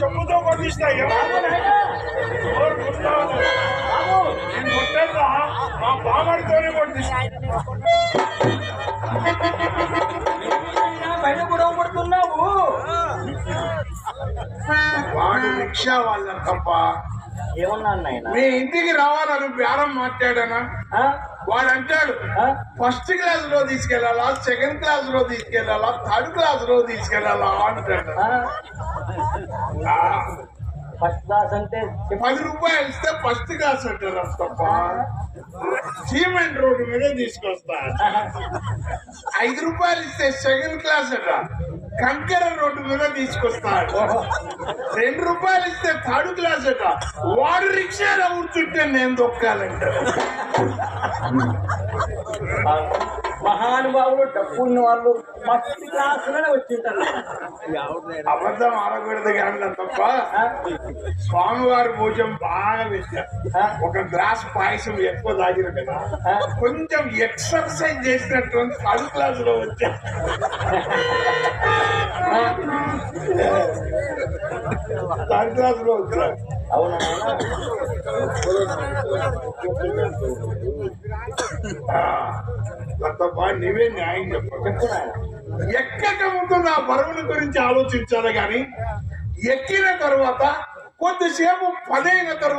చెప్పుతో కొట్టిస్తాయి మా బామడితోనే కొట్టిస్తాయి. బయట గొడవ పడుతున్నావు. వాడు రిక్షా వాళ్ళ తప్ప ఏమన్నా నాయన మీ ఇంటికి రావాలని బేరం మాట్లాడానా? వాడు అంటాడు ఫస్ట్ క్లాస్ లో తీసుకెళ్లాలా, సెకండ్ క్లాస్ లో తీసుకెళ్లాలా, థర్డ్ క్లాస్ లో తీసుకెళ్లాలా అంటాడు. ఫస్ట్ క్లాస్ అంటే 10 రూపాయలు ఇస్తే ఫస్ట్ క్లాస్ అంటారు తప్ప సిమెంట్ రోడ్డు మీద తీసుకొస్తా. 5 రూపాయలు ఇస్తే సెకండ్ క్లాస్ అట కంకర రోడ్డు మీద తీసుకొస్తాడు. 2 రూపాయలు ఇస్తే థర్డ్ క్లాస్ అట వాడు రిక్షాలో కూర్చుంటే నేను దొక్కాలంట. మహానుభావులు డబ్బు ఉన్న వాళ్ళు ఫస్ట్ క్లాస్ లోనే వచ్చింటారు. అబద్ధం ఆడకూడదు కానీ తప్ప స్వామివారి భోజనం బాగా పెట్టారు. ఒక గ్లాస్ పాయసం ఎక్కువ తాగిన కదా కొంచెం ఎక్సర్సైజ్ చేసినట్టు థర్డ్ క్లాస్ లో వచ్చా. థర్డ్ క్లాస్ లో వచ్చా. అవునా తప్ప నీవే న్యాయం చెప్ప. ఎక్కక ముందు నా బరువుల గురించి ఆలోచించాలి గాని ఎక్కిన తర్వాత కొద్దిసేపు పదైన తర్వాత